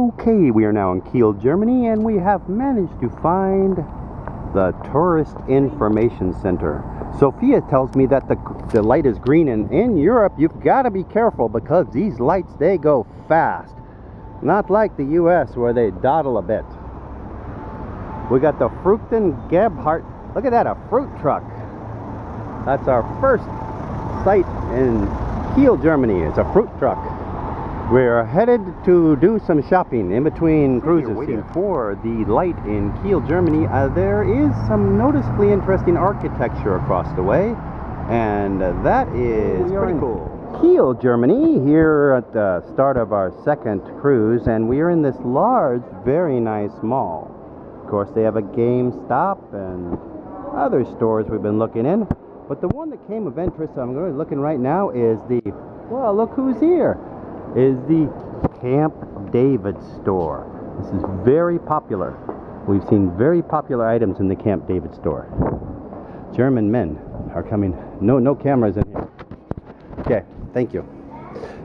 Okay, we are now in Kiel, Germany, and we have managed to find the Tourist Information Center. Sophia tells me that the light is green, and in Europe you've got to be careful because these lights, they go fast. Not like the US where they dawdle a bit. We got the Fruchten Gebhardt. Look at that, a fruit truck. That's our first site in Kiel, Germany. It's a fruit truck. We're headed to do some shopping in between cruises. Waiting for the light in Kiel, Germany. There is some noticeably interesting architecture across the way, and that is pretty cool. Kiel, Germany, here at the start of our second cruise, and we are in this large, very nice mall. Of course, they have a GameStop and other stores we've been looking in, but the one that came of interest I'm going to be looking right now is the, well, look who's here, is the Camp David store. This is very popular. We've seen very popular items in the Camp David store. German men are coming. No cameras in here. Okay, thank you.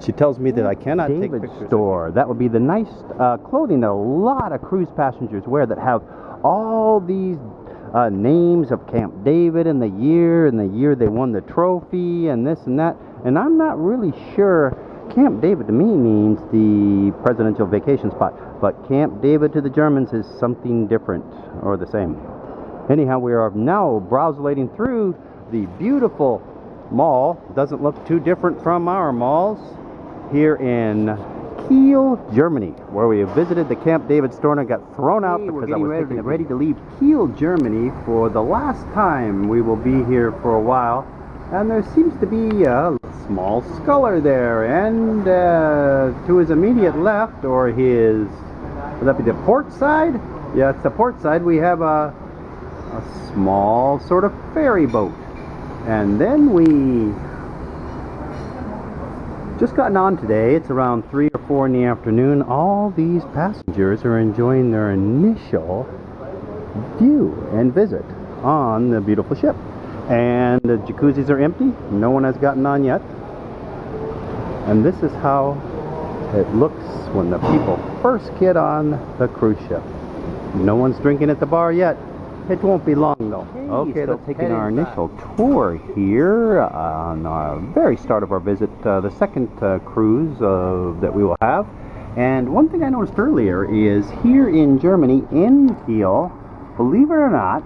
She tells me that I cannot take pictures. Store. That would be the nice clothing that a lot of cruise passengers wear that have all these names of Camp David and the year they won the trophy and this and that. And I'm not really sure. Camp David to me means the presidential vacation spot, but Camp David to the Germans is something different or the same. Anyhow, we are now browsing through the beautiful mall. Doesn't look too different from our malls here in Kiel, Germany, where we visited the Camp David store and got thrown out because I was ready to leave Kiel, Germany for the last time. We will be here for a while, and there seems to be a small sculler there, and to his immediate left, or his, would that be the port side? Yeah, it's the port side. We have a small sort of ferry boat. And then we just gotten on today. It's around 3 or 4 in the afternoon. All these passengers are enjoying their initial view and visit on the beautiful ship. And the jacuzzis are empty. No one has gotten on yet. And this is how it looks when the people first get on the cruise ship. No one's drinking at the bar yet. It won't be long though. Okay, let's take our initial tour here on our very start of our visit, the second cruise that we will have. And one thing I noticed earlier is here in Germany, in Kiel, believe it or not,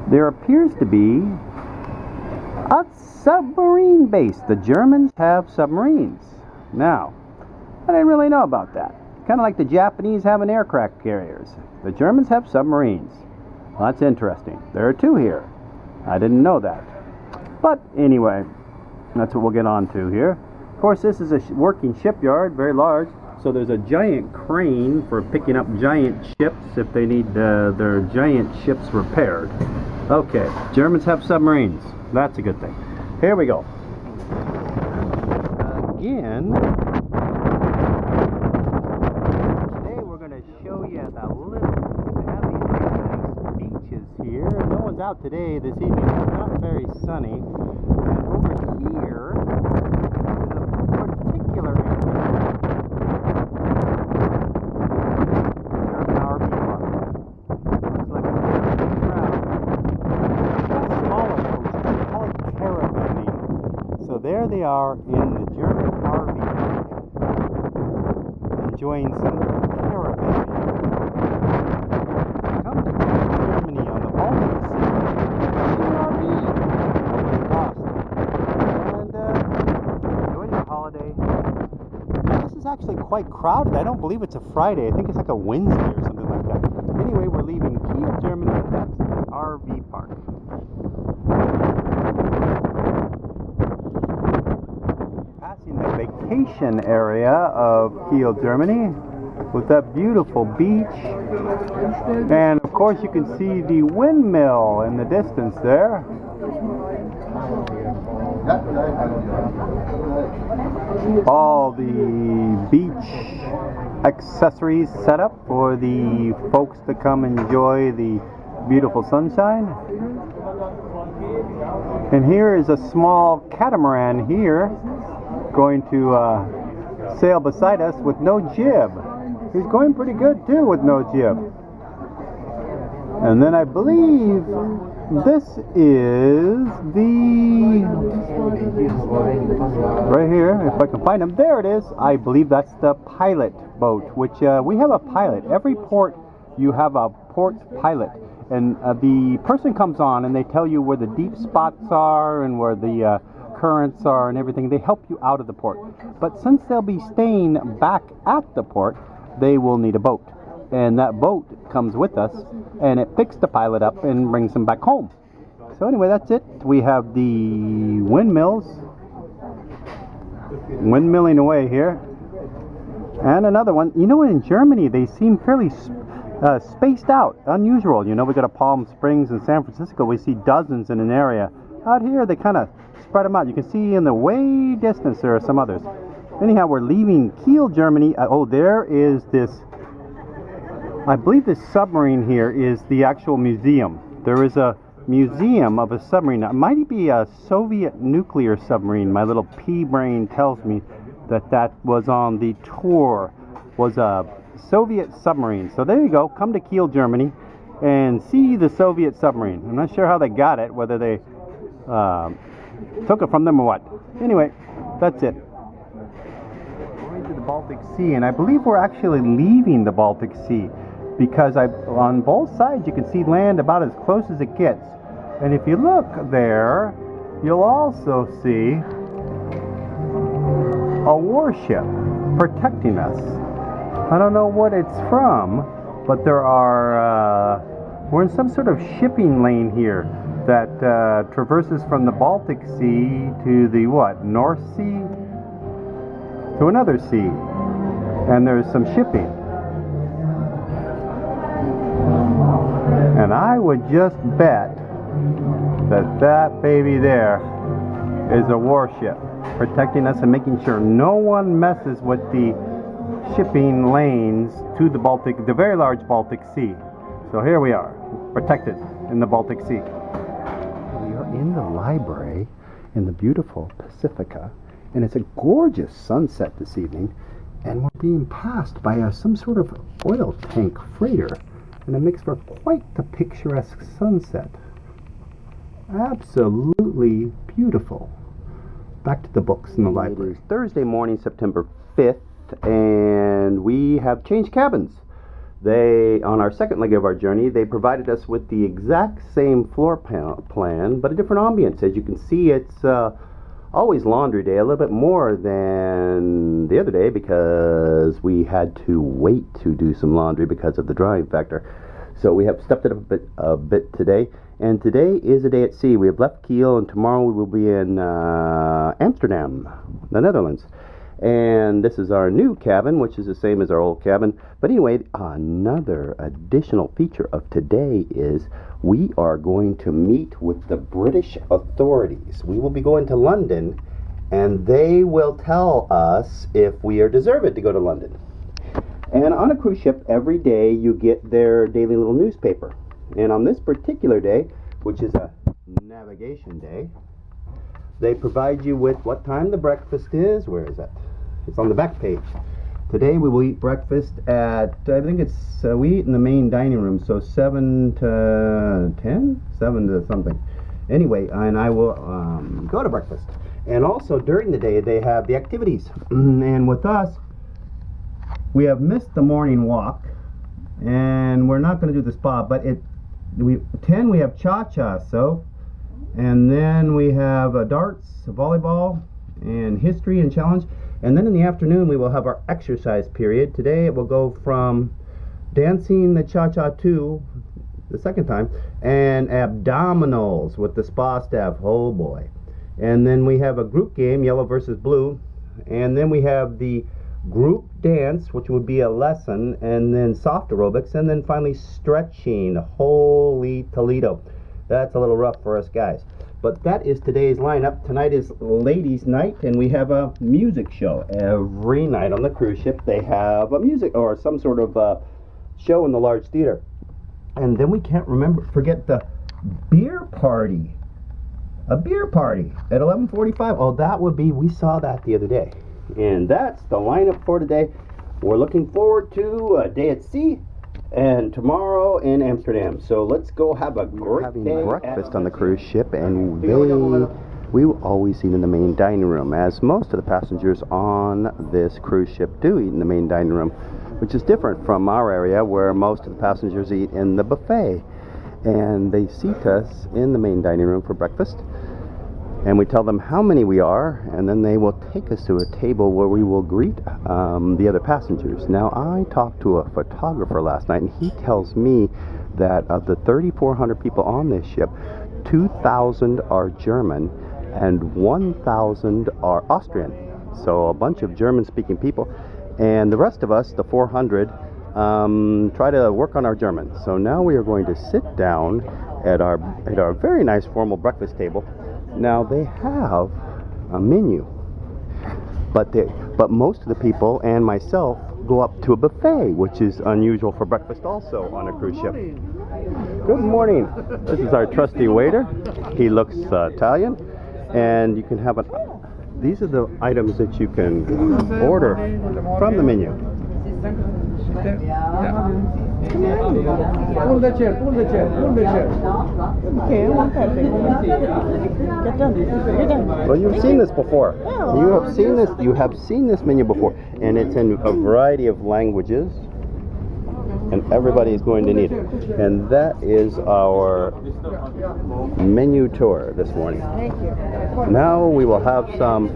there appears to be a submarine base. The Germans have submarines. Now, I didn't really know about that. Kind of like the Japanese having aircraft carriers. The Germans have submarines. Well, that's interesting. There are 2 here. I didn't know that. But anyway, that's what we'll get on to here. Of course, this is a working shipyard, very large. So there's a giant crane for picking up giant ships if they need their giant ships repaired. Okay, Germans have submarines. That's a good thing. Here we go. Again, today we're going to show you the little beaches here. No one's out today this evening. It's not very sunny. And over here is a particular area. There's an RV park. Looks like a big crowd. Smaller boats. They call it caravanning. So there they are in the German RV park, enjoying some caravanning. Come to Germany on the Baltic Sea. RV. Nobody lost. And enjoy your holiday. Now, this is actually quite crowded. I don't believe it's a Friday. I think it's like a Wednesday or something like that. Anyway, we're leaving Kiel, Germany. That's the RV park. Passing the vacation area of Kiel, Germany, with that beautiful beach, and of course you can see the windmill in the distance there. All the beach accessories set up for the folks to come enjoy the beautiful sunshine. And here is a small catamaran here going to sail beside us with no jib. He's going pretty good too with no jib. And then I believe this is the, right here, if I can find him, there it is. I believe that's the pilot boat, which we have a pilot. Every port you have a port pilot, and the person comes on and they tell you where the deep spots are and where the currents are and everything. They help you out of the port. But since they'll be staying back at the port, they will need a boat. And that boat comes with us, and it picks the pilot up and brings him back home. So anyway, that's it. We have the windmills windmilling away here, and another one. You know, in Germany they seem fairly spaced out, unusual. You know, we got a Palm Springs and San Francisco, we see dozens in an area. Out here they kind of spread them out. You can see in the way distance there are some others. Anyhow, we're leaving Kiel, Germany. Oh, there is this, I believe this submarine here is the actual museum. There is a museum of a submarine. It might be a Soviet nuclear submarine. My little pea brain tells me that that was on the tour, was a Soviet submarine. So there you go. Come to Kiel, Germany, and see the Soviet submarine. I'm not sure how they got it, whether they took it from them or what. Anyway, that's it. Going to the Baltic Sea, and I believe we're actually leaving the Baltic Sea, because on both sides you can see land about as close as it gets. And if you look there, you'll also see a warship protecting us. I don't know what it's from, but there are, we're in some sort of shipping lane here that traverses from the Baltic Sea to the what? North Sea? To another sea. And there's some shipping. And I would just bet that that baby there is a warship protecting us and making sure no one messes with the shipping lanes to the Baltic, the very large Baltic Sea. So here we are, protected in the Baltic Sea. We are in the library in the beautiful Pacifica, and it's a gorgeous sunset this evening, and we're being passed by some sort of oil tank freighter, and it makes for quite the picturesque sunset. Absolutely beautiful. Back to the books in the library. It is Thursday morning, September 5th, and we have changed cabins. On our second leg of our journey, they provided us with the exact same floor plan, but a different ambience. As you can see, it's always laundry day, a little bit more than the other day because we had to wait to do some laundry because of the drying factor. So we have stepped it up a bit today, and today is a day at sea. We have left Kiel, and tomorrow we will be in Amsterdam, the Netherlands. And this is our new cabin, which is the same as our old cabin. But anyway, another additional feature of today is we are going to meet with the British authorities. We will be going to London, and they will tell us if we are deserved to go to London. And on a cruise ship, every day you get their daily little newspaper. And on this particular day, which is a navigation day, they provide you with what time the breakfast is. Where is that? It's on the back page. Today we will eat breakfast at, I think it's, we eat in the main dining room, so 7 to 10? 7 to something. Anyway, and I will go to breakfast. And also during the day they have the activities. And with us, we have missed the morning walk, and we're not going to do the spa, but we have cha-cha, so, and then we have darts, volleyball, and history and challenge. And then in the afternoon we will have our exercise period. Today it will go from dancing the cha-cha 2, the second time, and abdominals with the spa staff. Oh boy. And then we have a group game, yellow versus blue, and then we have the group dance, which would be a lesson, and then soft aerobics, and then finally stretching. Holy Toledo. That's a little rough for us guys. But that is today's lineup. Tonight is ladies' night, and we have a music show. Every night on the cruise ship they have a music or some sort of show in the large theater. And then we can't forget the beer party. A beer party at 11:45. Oh, that would be, we saw that the other day. And that's the lineup for today. We're looking forward to a day at sea and tomorrow in Amsterdam. So let's go have a great day. Breakfast on the cruise ship, and we will always eat in the main dining room, as most of the passengers on this cruise ship do eat in the main dining room, which is different from our area where most of the passengers eat in the buffet. And they seat us in the main dining room for breakfast, and we tell them how many we are, and then they will take us to a table where we will greet the other passengers. Now, I talked to a photographer last night, and he tells me that of the 3,400 people on this ship, 2,000 are German and 1,000 are Austrian. So a bunch of German-speaking people, and the rest of us, the 400, try to work on our German. So now we are going to sit down at our very nice formal breakfast table. Now they have a menu, but most of the people and myself go up to a buffet, which is unusual for breakfast also on a cruise ship. Good morning. This is our trusty waiter. He looks Italian, and you can have these are the items that you can order from the menu. Well, you've seen this before. You have seen this menu before, and it's in a variety of languages, and everybody is going to need it. And that is our menu tour this morning. Thank you. Now we will have some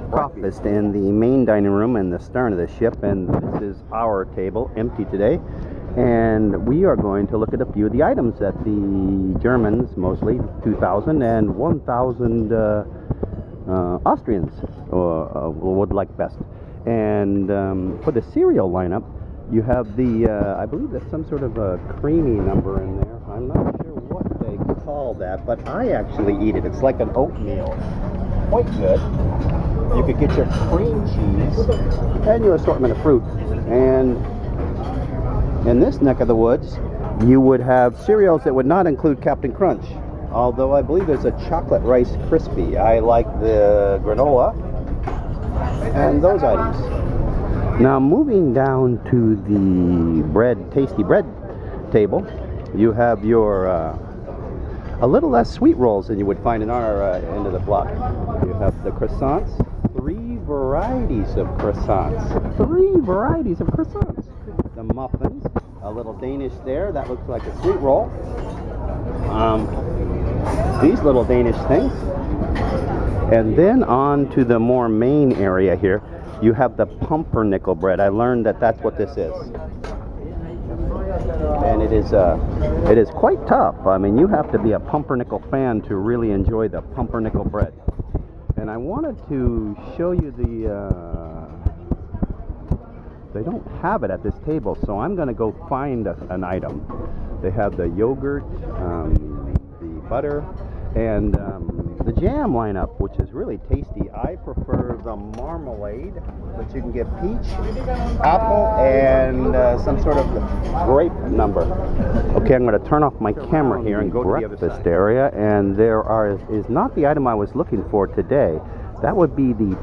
breakfast in the main dining room in the stern of the ship, and this is our table, empty today. And we are going to look at a few of the items that the Germans, mostly 2,000 and 1,000 Austrians would like best. And for the cereal lineup, you have the, I believe that's some sort of a creamy number in there. I'm not sure what they call that, but I actually eat it. It's like an oatmeal. Quite good. You could get your cream cheese and your assortment of fruit. And in this neck of the woods, you would have cereals that would not include Captain Crunch. Although I believe there's a chocolate rice crispy. I like the granola and those items. Now moving down to the tasty bread table, you have your a little less sweet rolls than you would find in our end of the block. You have the croissants, 3 varieties of croissants. The muffins, a little Danish there, that looks like a sweet roll. These little Danish things. And then on to the more main area here, you have the pumpernickel bread. I learned that that's what this is. And it is quite tough. I mean, you have to be a pumpernickel fan to really enjoy the pumpernickel bread. And I wanted to show you they don't have it at this table, so I'm going to go find an item. They have the yogurt, the butter, and the jam lineup, which is really tasty. I prefer the marmalade, but you can get peach, apple, and some sort of grape number. Okay, I'm going to turn off my camera here and go to the breakfast area, and there is not the item I was looking for today. That would be the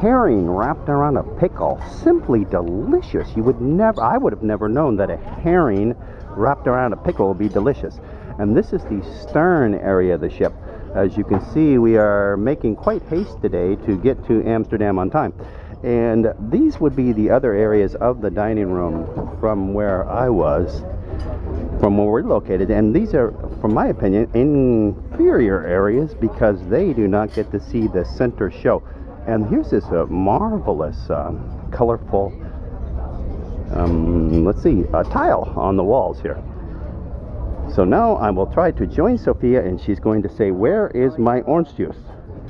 herring wrapped around a pickle. Simply delicious. I would have never known that a herring wrapped around a pickle would be delicious. And this is the stern area of the ship. As you can see, we are making quite haste today to get to Amsterdam on time. And these would be the other areas of the dining room from where we're located. And these are, from my opinion, inferior areas because they do not get to see the center show. And here's this marvelous, colorful, tile on the walls here. So now I will try to join Sophia, and she's going to say, "Where is my orange juice?"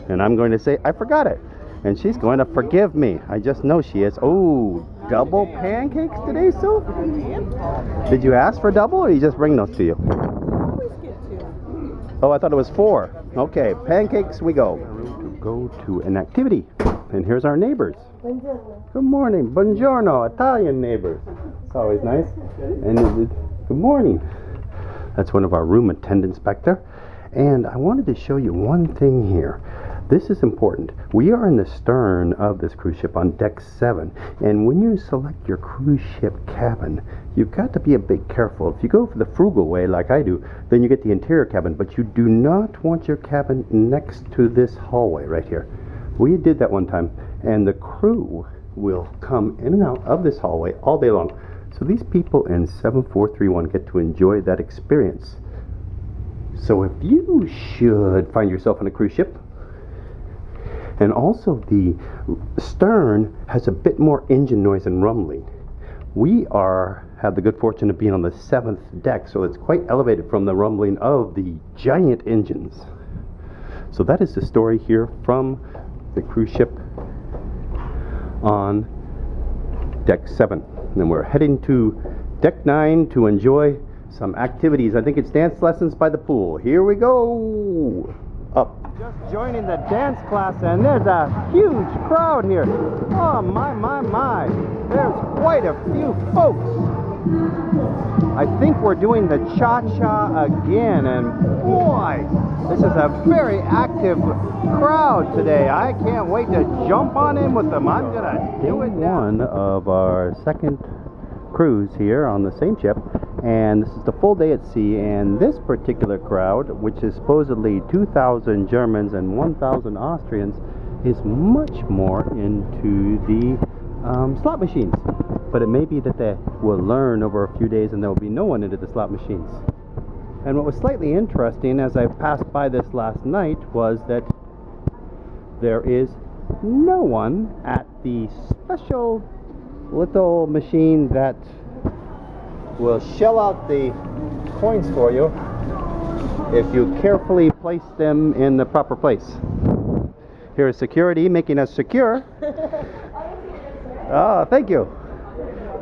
And I'm going to say, "I forgot it." And she's going to forgive me. I just know she is. Oh, double pancakes today, Soph? Did you ask for double, or you just bring those to you? Oh, I thought it was 4. Okay, pancakes we go. Go to an activity. And here's our neighbors. Buongiorno. Good morning. Buongiorno, Italian neighbors. It's always nice. And good morning. That's one of our room attendants back there. And I wanted to show you one thing here. This is important. We are in the stern of this cruise ship on deck 7, and when you select your cruise ship cabin, you've got to be a bit careful. If you go for the frugal way like I do, then you get the interior cabin, but you do not want your cabin next to this hallway right here. We did that one time, and the crew will come in and out of this hallway all day long. So these people in 7431 get to enjoy that experience. So if you should find yourself on a cruise ship, and also the stern has a bit more engine noise and rumbling. We have the good fortune of being on the 7th deck, so it's quite elevated from the rumbling of the giant engines. So that is the story here from the cruise ship on deck 7. And we're heading to deck 9 to enjoy some activities. I think it's dance lessons by the pool. Here we go! Up. Just joining the dance class, and there's a huge crowd here. Oh my. There's quite a few folks. I think we're doing the cha-cha again, and boy, this is a very active crowd today. I can't wait to jump on in with them. I'm gonna do it now. One of our second cruise here on the same ship, and this is the full day at sea, and this particular crowd, which is supposedly 2,000 Germans and 1,000 Austrians, is much more into the slot machines. But it may be that they will learn over a few days and there will be no one into the slot machines. And what was slightly interesting as I passed by this last night was that there is no one at the special little machine that will shell out the coins for you if you carefully place them in the proper place. Here is security making us secure. Oh, thank you.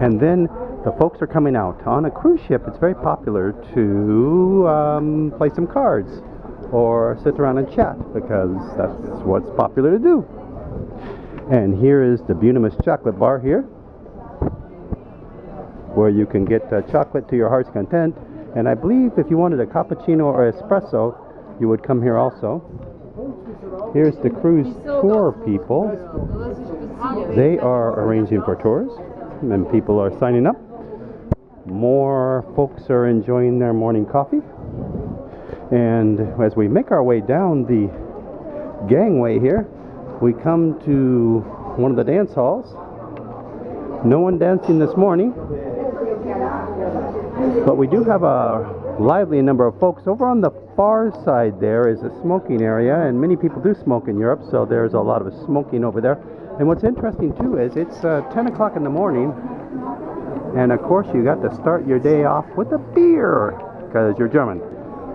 And then the folks are coming out. On a cruise ship, it's very popular to play some cards or sit around and chat, because that's what's popular to do. And here is the Bunimish chocolate bar here, where you can get chocolate to your heart's content. And I believe if you wanted a cappuccino or espresso, you would come here also. Here's the cruise tour people. They are arranging for tours, and people are signing up. More folks are enjoying their morning coffee. And as we make our way down the gangway here, we come to one of the dance halls. No one dancing this morning, but we do have a lively number of folks. Over on the far side there is a smoking area, and many people do smoke in Europe, so there's a lot of smoking over there. And what's interesting too is it's 10 o'clock in the morning, and of course you got to start your day off with a beer, because you're German,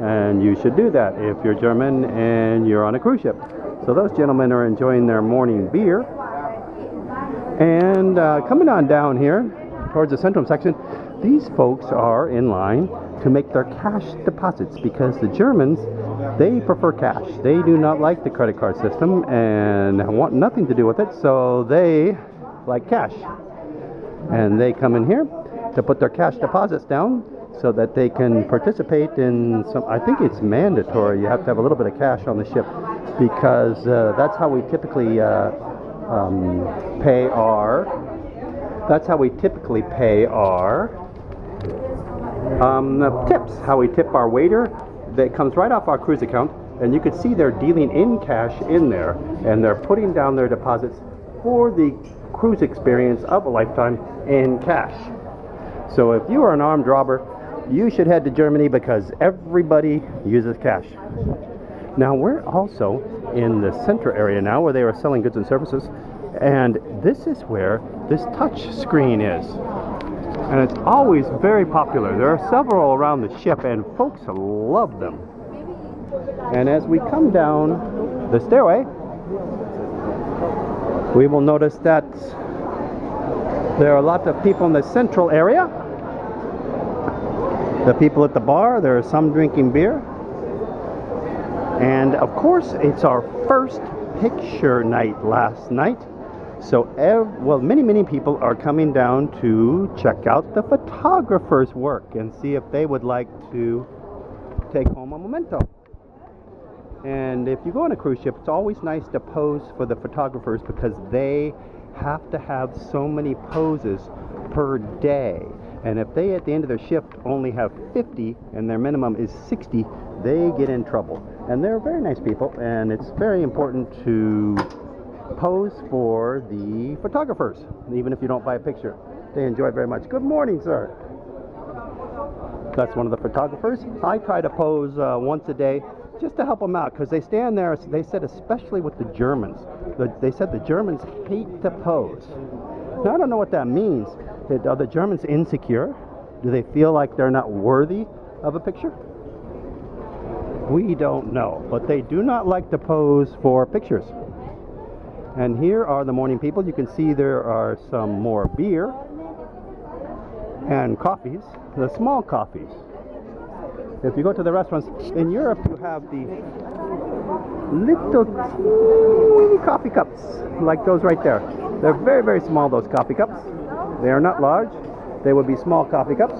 and you should do that if you're German and you're on a cruise ship. So those gentlemen are enjoying their morning beer. And coming on down here towards the central section, these folks are in line to make their cash deposits, because the Germans, they prefer cash. They do not like the credit card system and want nothing to do with it, so they like cash. And they come in here to put their cash deposits down so that they can participate in some, I think it's mandatory, you have to have a little bit of cash on the ship, because that's how we typically pay our tips, how we tip our waiter. That comes right off our cruise account, and you can see they're dealing in cash in there, and they're putting down their deposits for the cruise experience of a lifetime in cash. So if you are an armed robber, you should head to Germany, because everybody uses cash. Now we're also in the center area now, where they are selling goods and services, and this is where this touch screen is. And it's always very popular. There are several around the ship, and folks love them. And as we come down the stairway, we will notice that there are a lot of people in the central area. The people at the bar, there are some drinking beer. And of course, it's our first picture night last night. So, many people are coming down to check out the photographer's work and see if they would like to take home a memento. And if you go on a cruise ship, it's always nice to pose for the photographers because they have to have so many poses per day. And if they at the end of their shift only have 50 and their minimum is 60, they get in trouble. And they're very nice people, and it's very important to pose for the photographers, even if you don't buy a picture. They enjoy it very much. Good morning, sir. That's one of the photographers. I try to pose once a day just to help them out because they stand there. They said especially with the Germans. They said the Germans hate to pose. Now I don't know what that means. Are the Germans insecure? Do they feel like they're not worthy of a picture? We don't know, but they do not like to pose for pictures. And here are the morning people. You can see there are some more beer and coffees, the small coffees. If you go to the restaurants in Europe, you have the little teeny coffee cups like those right there. They're very, very small, those coffee cups. They are not large. They would be small coffee cups.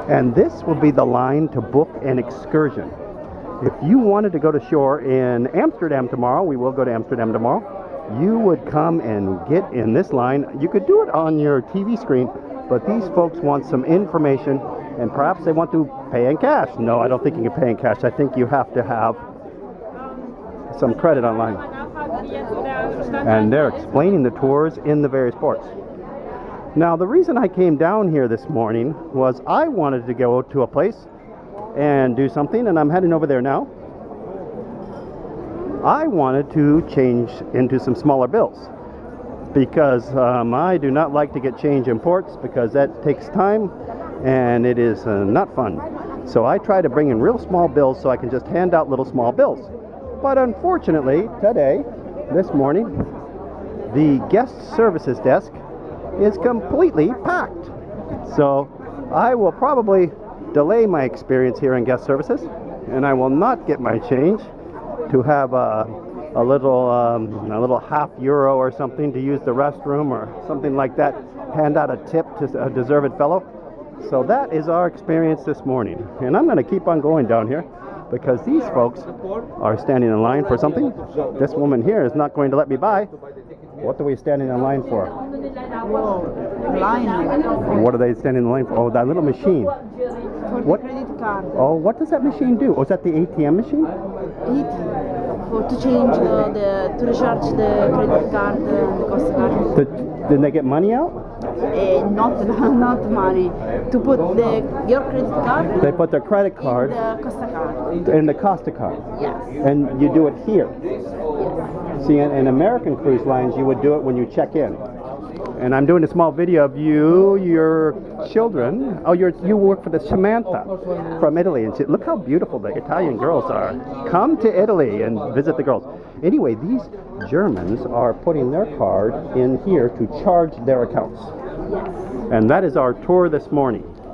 And this will be the line to book an excursion. If you wanted to go to shore in Amsterdam tomorrow, we will go to Amsterdam tomorrow, you would come and get in this line. You could do it on your TV screen, but these folks want some information, and perhaps they want to pay in cash. No, I don't think you can pay in cash. I think you have to have some credit online. And they're explaining the tours in the various ports. Now, the reason I came down here this morning was I wanted to go to a place and do something, and I'm heading over there now. I wanted to change into some smaller bills because I do not like to get change in ports because that takes time and it is not fun. So I try to bring in real small bills so I can just hand out little small bills. But unfortunately, today, this morning, the guest services desk is completely packed. So I will probably delay my experience here in guest services, and I will not get my change to have a little half euro or something to use the restroom or something like that, hand out a tip to a deserved fellow. So that is our experience this morning, and I'm going to keep on going down here because these folks are standing in line for something. This woman here is not going to let me buy. What are we standing in line for? What are they standing in line for? Oh, that little machine. What? Credit card. Oh, what does that machine do? Oh, is that the ATM machine? To change to recharge the credit card and the cost card. Then they get money out? Not money. To put your credit card. They put their credit card in the Costa card. in the Costa card. Yes. And you do it here. Yes. See, in American cruise lines, you would do it when you check in. And I'm doing a small video of you, your children. Oh, you work for the Samantha from Italy. And look how beautiful the Italian girls are. Come to Italy and visit the girls. Anyway, these Germans are putting their card in here to charge their accounts. Yes. And that is our tour this morning.